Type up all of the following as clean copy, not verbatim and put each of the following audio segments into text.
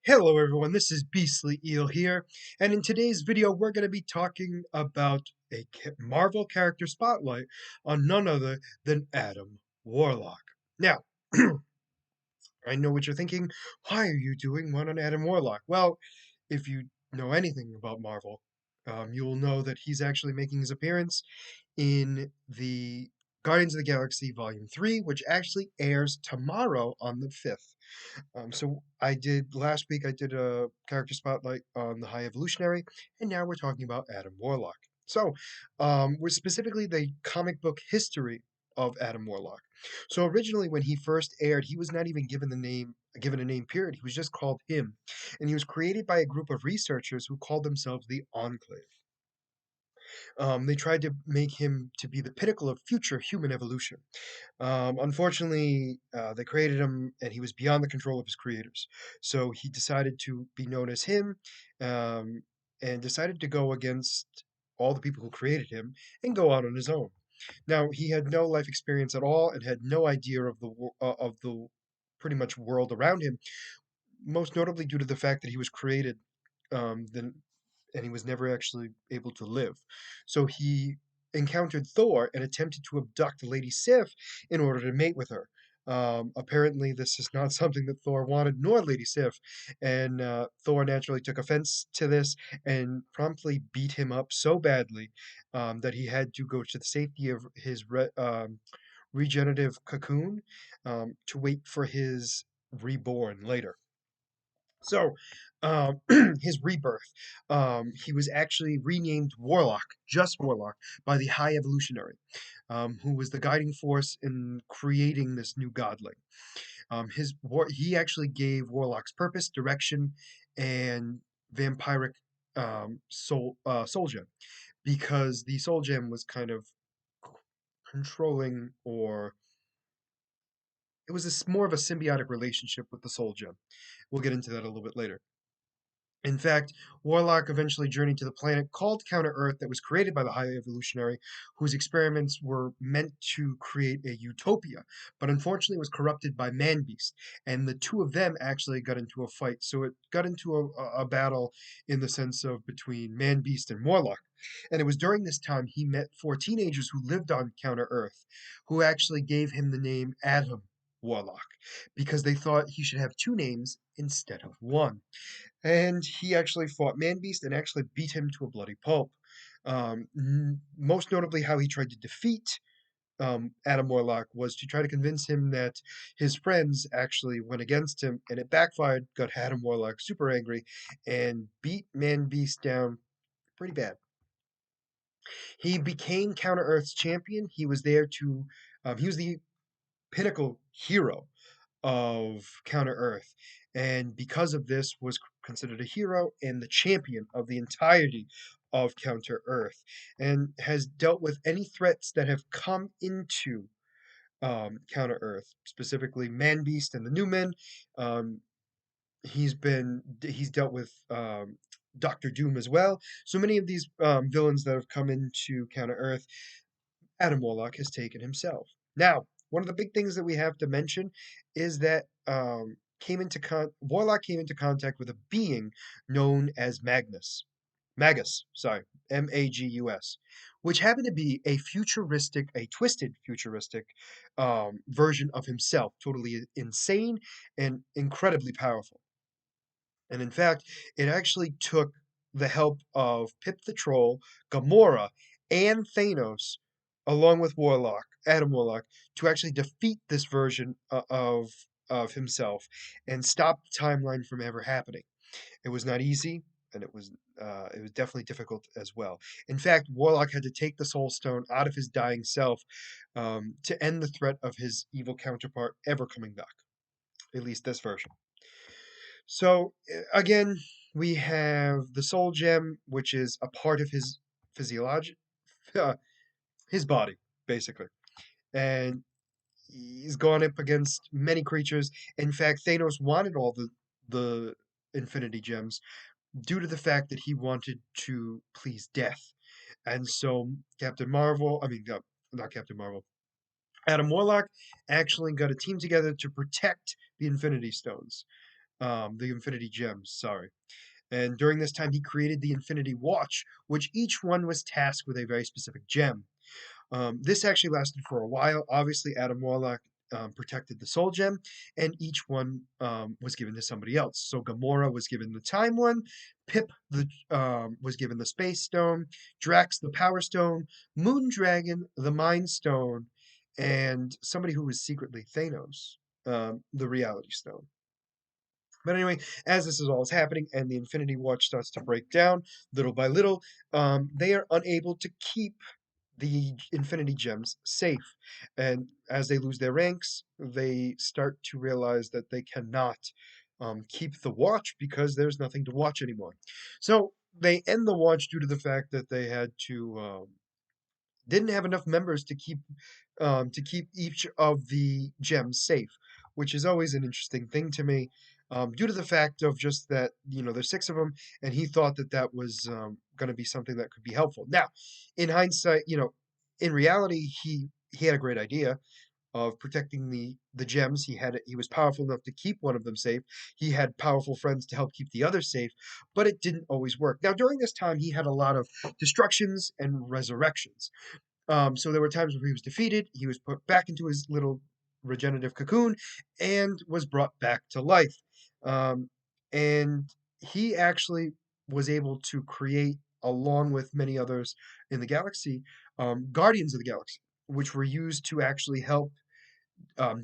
Hello everyone, this is Beastly Eel here, and in today's video we're going to be talking about a Marvel character spotlight on none other than Adam Warlock. Now, I know what you're thinking, why are you doing one on Adam Warlock? Well, if you know anything about Marvel, you will know that he's actually making his appearance in the Guardians of the Galaxy Volume 3, which actually airs tomorrow on the 5th. So last week I did a character spotlight on the High Evolutionary, and now we're talking about Adam Warlock. So, we're specifically the comic book history of Adam Warlock. So originally, when he first aired, he was not even given a name period. He was just called him, and he was created by a group of researchers who called themselves the Enclave. They tried to make him to be the pinnacle of future human evolution. Unfortunately, they created him and he was beyond the control of his creators. So he decided to be known as him um, and decided to go against all the people who created him and go out on his own. Now, he had no life experience at all and had no idea of the pretty much world around him, most notably due to the fact that he was created then and he was never actually able to live. So he encountered Thor and attempted to abduct Lady Sif in order to mate with her. Apparently, this is not something that Thor wanted, nor Lady Sif, and Thor naturally took offense to this and promptly beat him up so badly that he had to go to the safety of his regenerative cocoon to wait for his reborn later. So, his rebirth, he was actually renamed Warlock, just Warlock, by the High Evolutionary, who was the guiding force in creating this new godling. He actually gave Warlock's purpose, direction, and vampiric soul gem, because the soul gem was kind of controlling, or it was more of a symbiotic relationship with the soul gem. We'll get into that a little bit later. In fact, Warlock eventually journeyed to the planet called Counter Earth that was created by the High Evolutionary, whose experiments were meant to create a utopia, but unfortunately was corrupted by Man Beast, and the two of them actually got into a fight. So it got into a battle in the sense of between Man Beast and Warlock. And it was during this time he met four teenagers who lived on Counter Earth, who actually gave him the name Adam Warlock, because they thought he should have two names instead of one. And he actually fought Manbeast and actually beat him to a bloody pulp. Most notably, how he tried to defeat Adam Warlock was to try to convince him that his friends actually went against him, and it backfired, got Adam Warlock super angry, and beat Manbeast down pretty bad. He became Counter Earth's champion. He was the pinnacle hero of Counter Earth, and because of this was considered a hero and the champion of the entirety of Counter Earth, and has dealt with any threats that have come into Counter Earth, specifically Man Beast and the New Men. Um, he's dealt with Doctor Doom as well. So many of these villains that have come into Counter Earth, Adam Warlock has taken himself. Now, one of the big things that we have to mention is that Warlock came into contact with a being known as Magus, sorry, Magus, which happened to be a twisted futuristic version of himself, totally insane and incredibly powerful. And in fact, it actually took the help of Pip the Troll, Gamora, and Thanos, along with Adam Warlock, to actually defeat this version of himself and stop the timeline from ever happening. It was not easy, and it was definitely difficult as well. In fact, Warlock had to take the Soul Stone out of his dying self to end the threat of his evil counterpart ever coming back. At least this version. So again, we have the soul gem, which is a part of his physiology, his body, basically, and he's gone up against many creatures. In fact, Thanos wanted all the Infinity Gems due to the fact that he wanted to please Death, and so not Captain Marvel. Adam Warlock actually got a team together to protect the Infinity Stones. the Infinity Gems, sorry. And during this time, he created the Infinity Watch, which each one was tasked with a very specific gem. This actually lasted for a while. Obviously, Adam Warlock protected the Soul Gem, and each one was given to somebody else. So Gamora was given the Time one, Pip was given the Space Stone, Drax the Power Stone, Moondragon the Mind Stone, and somebody who was secretly Thanos, the Reality Stone. But anyway, as this is all is happening and the Infinity Watch starts to break down little by little, they are unable to keep the Infinity Gems safe. And as they lose their ranks, they start to realize that they cannot keep the watch because there's nothing to watch anymore. So they end the watch due to the fact that they had to didn't have enough members to keep each of the gems safe, which is always an interesting thing to me, due to the fact of just that there's six of them, and he thought that that was going to be something that could be helpful. Now, in hindsight, in reality, he had a great idea of protecting the gems. He was powerful enough to keep one of them safe. He had powerful friends to help keep the other safe, but it didn't always work. Now, during this time, he had a lot of destructions and resurrections. So there were times where he was defeated, he was put back into his little regenerative cocoon, and was brought back to life. Um, and he actually was able to create, along with many others in the galaxy, Guardians of the Galaxy, which were used to actually help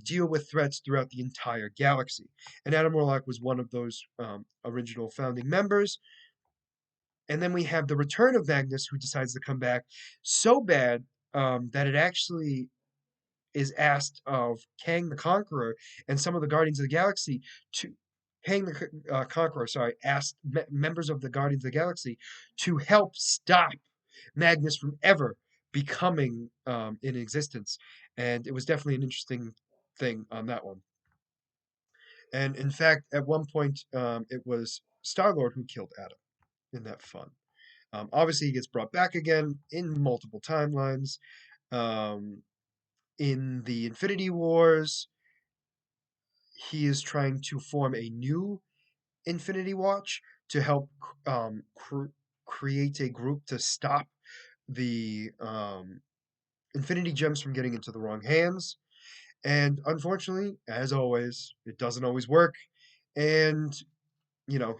deal with threats throughout the entire galaxy. And Adam Warlock was one of those original founding members. And then we have the return of Magnus, who decides to come back so bad that it actually is asked of Kang the Conqueror and some of the Guardians of the Galaxy to Kang the Conqueror, sorry, asked members of the Guardians of the Galaxy to help stop Magnus from ever becoming in existence. And it was definitely an interesting thing on that one. And in fact, at one point, it was Star Lord who killed Adam in that fun. Obviously, he gets brought back again in multiple timelines. Um, in the Infinity Wars, he is trying to form a new Infinity Watch to help create a group to stop the Infinity Gems from getting into the wrong hands. And unfortunately, as always, it doesn't always work. And,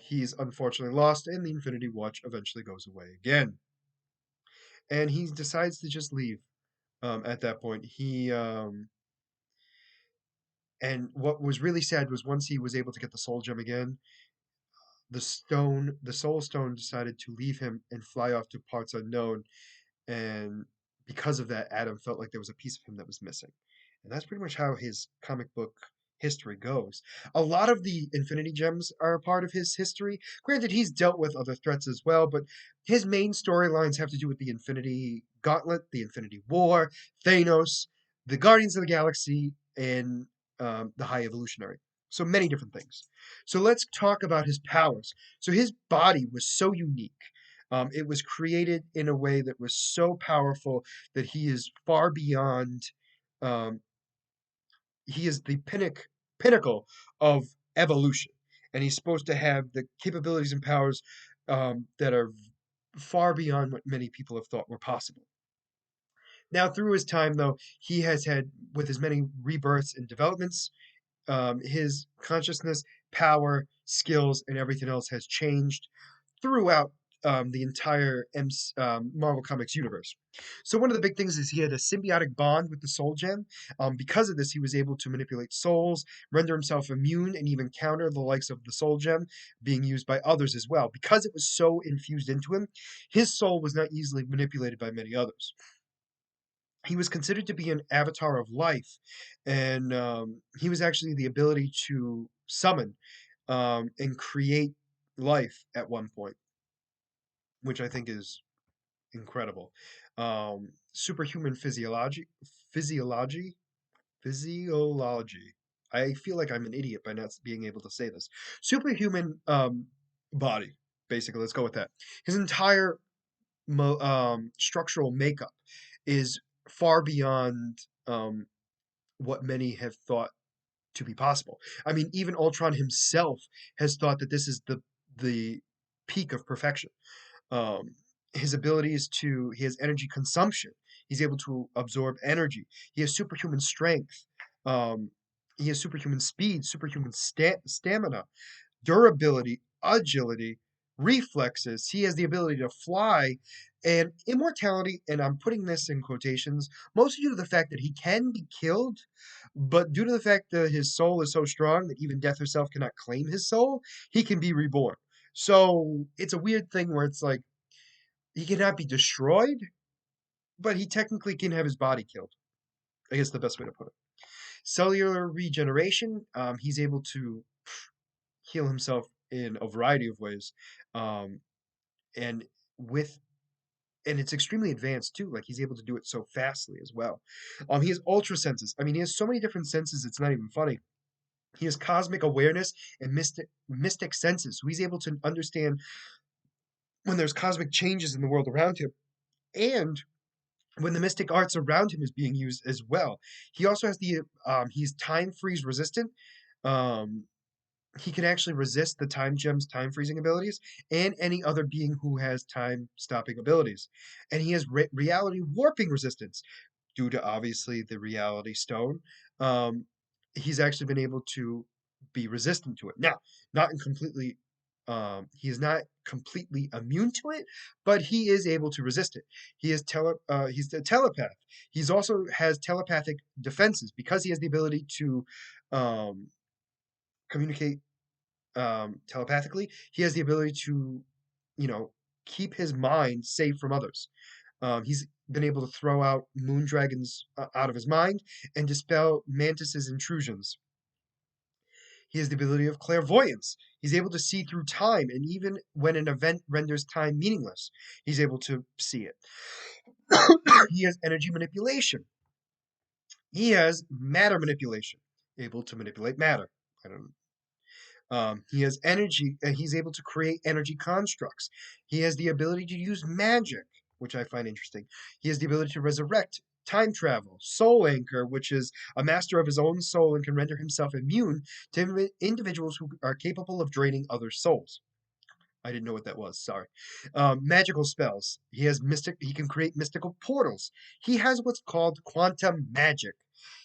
he's unfortunately lost, and the Infinity Watch eventually goes away again. And he decides to just leave at that point. And what was really sad was once he was able to get the soul gem again, the soul stone decided to leave him and fly off to parts unknown. And because of that, Adam felt like there was a piece of him that was missing. And that's pretty much how his comic book history goes. A lot of the Infinity Gems are a part of his history. Granted, he's dealt with other threats as well, but his main storylines have to do with the Infinity Gauntlet, the Infinity War, Thanos, the Guardians of the Galaxy, and the High Evolutionary. So many different things. So let's talk about his powers. So his body was so unique. It was created in a way that was so powerful that he is far beyond. Um, he is the pinnacle of evolution, and he's supposed to have the capabilities and powers that are far beyond what many people have thought were possible. Now, through his time, though, he has had, with his many rebirths and developments, his consciousness, power, skills, and everything else has changed throughout the entire Marvel Comics universe. So one of the big things is he had a symbiotic bond with the Soul Gem. Because of this, he was able to manipulate souls, render himself immune, and even counter the likes of the Soul Gem being used by others as well. Because it was so infused into him, his soul was not easily manipulated by many others. He was considered to be an avatar of life, and he was actually the ability to summon and create life at one point, which I think is incredible. Superhuman physiology, physiology. I feel like I'm an idiot by not being able to say this. Superhuman body, basically. Let's go with that. His entire structural makeup is far beyond what many have thought to be possible. I mean, even Ultron himself has thought that this is the peak of perfection. Um, his abilities to he has energy consumption. He's able to absorb energy. He has superhuman strength. Um, he has superhuman speed, superhuman stamina, durability, agility, reflexes. He has the ability to fly and immortality. And I'm putting this in quotations, mostly due to the fact that he can be killed, but due to the fact that his soul is so strong that even death herself cannot claim his soul, he can be reborn. So it's a weird thing where it's like he cannot be destroyed, but he technically can have his body killed. I guess the best way to put it. Cellular regeneration. He's able to heal himself in a variety of ways, um, and with and it's extremely advanced too. Like he's able to do it so fastly as well. He has ultra senses. I mean, he has so many different senses. It's not even funny. He has cosmic awareness and mystic senses. So he's able to understand when there's cosmic changes in the world around him, and when the mystic arts around him is being used as well. He also has he's time freeze resistant. Um, he can actually resist the time gem's time freezing abilities and any other being who has time stopping abilities. And he has reality warping resistance due to obviously the reality stone. Um, he's actually been able to be resistant to it. Now, not in completely he is not completely immune to it, but he is able to resist it. He's a telepath. He's also has telepathic defenses because he has the ability to um, communicate telepathically. He has the ability to, you know, keep his mind safe from others. He's been able to throw out moon dragons out of his mind and dispel Mantis's intrusions. He has the ability of clairvoyance. He's able to see through time, and even when an event renders time meaningless, he's able to see it. He has energy manipulation. He has matter manipulation, able to manipulate matter. I don't he has energy, and he's able to create energy constructs. He has the ability to use magic, which I find interesting. He has the ability to resurrect, time travel, soul anchor, which is a master of his own soul and can render himself immune to individuals who are capable of draining other souls. I didn't know what that was. Sorry. Magical spells. He has mystic. He can create mystical portals. He has what's called quantum magic.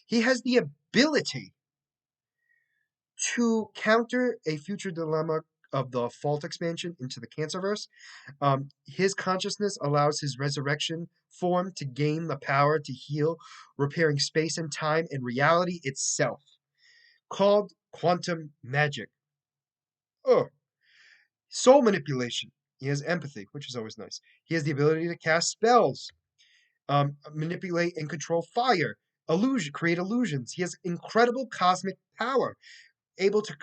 He has the ability to counter a future dilemma of the fault expansion into the Cancerverse. His consciousness allows his resurrection form to gain the power to heal, repairing space and time and reality itself, called quantum magic. Oh, soul manipulation. He has empathy, which is always nice. He has the ability to cast spells, manipulate and control fire, create illusions. He has incredible cosmic power, able to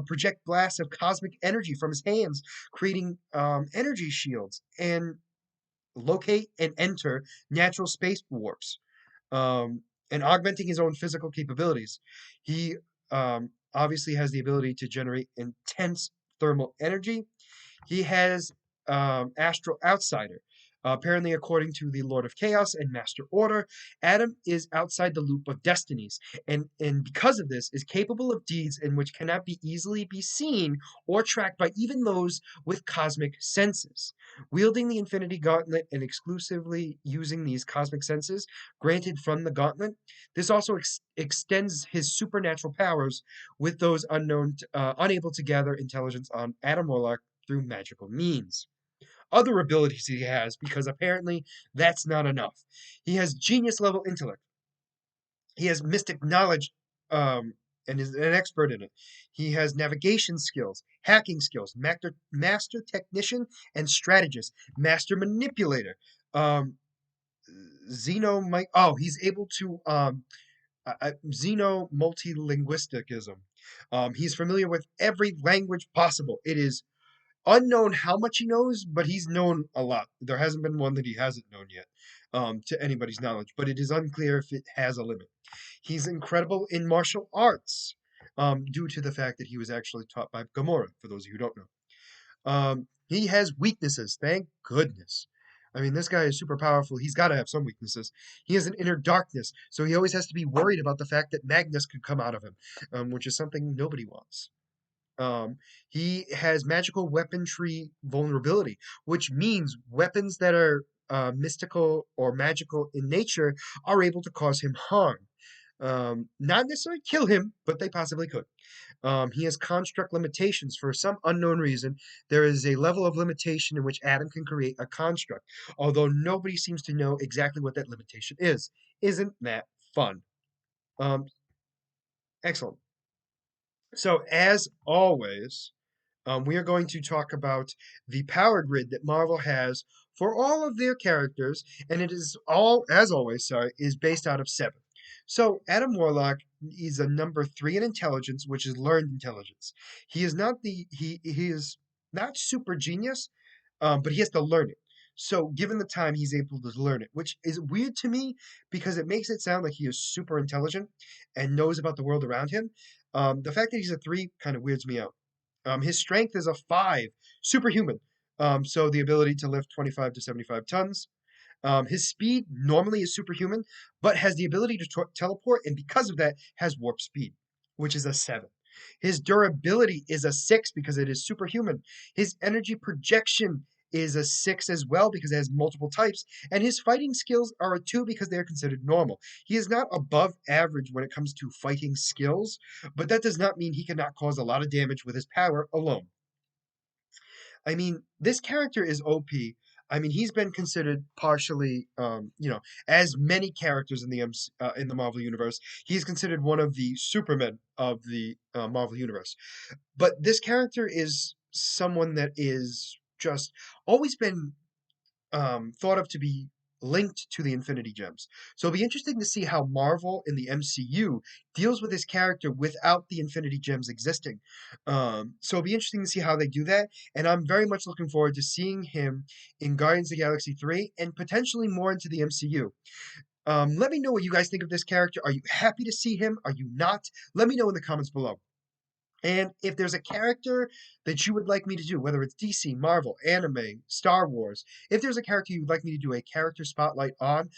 project blasts of cosmic energy from his hands, creating energy shields, and locate and enter natural space warps, um, and augmenting his own physical capabilities. He obviously has the ability to generate intense thermal energy. He has Astral Outsider. Apparently, according to the Lord of Chaos and Master Order, Adam is outside the loop of destinies, and because of this, is capable of deeds in which cannot be easily be seen or tracked by even those with cosmic senses. Wielding the Infinity Gauntlet and exclusively using these cosmic senses granted from the Gauntlet, this also extends his supernatural powers with those unable to gather intelligence on Adam Warlock through magical means. Other abilities he has, because apparently that's not enough. He has genius level intellect. He has mystic knowledge, and is an expert in it. He has navigation skills, hacking skills, master technician and strategist, master manipulator. Um, he's able to Xeno multilinguisticism. He's familiar with every language possible. It is unknown how much he knows, but he's known a lot. There hasn't been one that he hasn't known yet, to anybody's knowledge, but it is unclear if it has a limit. He's incredible in martial arts, due to the fact that he was actually taught by Gamora, for those of you who don't know. He has weaknesses, thank goodness. I mean, this guy is super powerful. He's got to have some weaknesses. He has an inner darkness, so he always has to be worried about the fact that Magnus could come out of him, which is something nobody wants. Um, he has magical weaponry vulnerability, which means weapons that are mystical or magical in nature are able to cause him harm. Not necessarily kill him, but they possibly could. He has construct limitations for some unknown reason. There is a level of limitation in which Adam can create a construct, although nobody seems to know exactly what that limitation is. Isn't that fun? Um, Excellent. So, as always, we are going to talk about the power grid that Marvel has for all of their characters, and it is all, as always, sorry, is based out of seven. So Adam Warlock is a number three in intelligence, which is learned intelligence. He is not super genius, but he has to learn it. So given the time, he's able to learn it, which is weird to me because it makes it sound like he is super intelligent and knows about the world around him. The fact that he's a three kind of weirds me out. His strength is a five, superhuman. So the ability to lift 25 to 75 tons. His speed normally is superhuman, but has the ability to teleport, and because of that, has warp speed, which is a seven. His durability is a six because it is superhuman. His energy projection is a six as well because it has multiple types, and his fighting skills are a two because they are considered normal. He is not above average when it comes to fighting skills, but that does not mean he cannot cause a lot of damage with his power alone. I mean, this character is OP. I mean, he's been considered partially, as many characters in the in the Marvel universe, he's considered one of the Supermen of the Marvel universe. But this character is someone that is just always been thought of to be linked to the Infinity Gems. So it'll be interesting to see how Marvel in the MCU deals with this character without the Infinity Gems existing. So it'll be interesting to see how they do that, and I'm very much looking forward to seeing him in Guardians of the Galaxy 3 and potentially more into the MCU. Let me know what you guys think of this character. Are you happy to see him? Are you not? Let me know in the comments below. And if there's a character that you would like me to do, whether it's DC, Marvel, anime, Star Wars, if there's a character you'd like me to do a character spotlight on,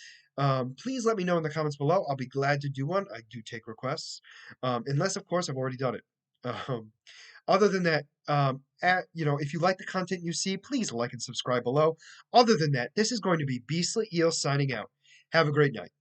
please let me know in the comments below. I'll be glad to do one. I do take requests, unless, of course, I've already done it. Um, Other than that, if you like the content you see, please like and subscribe below. Other than that, this is going to be Beastly Eel signing out. Have a great night.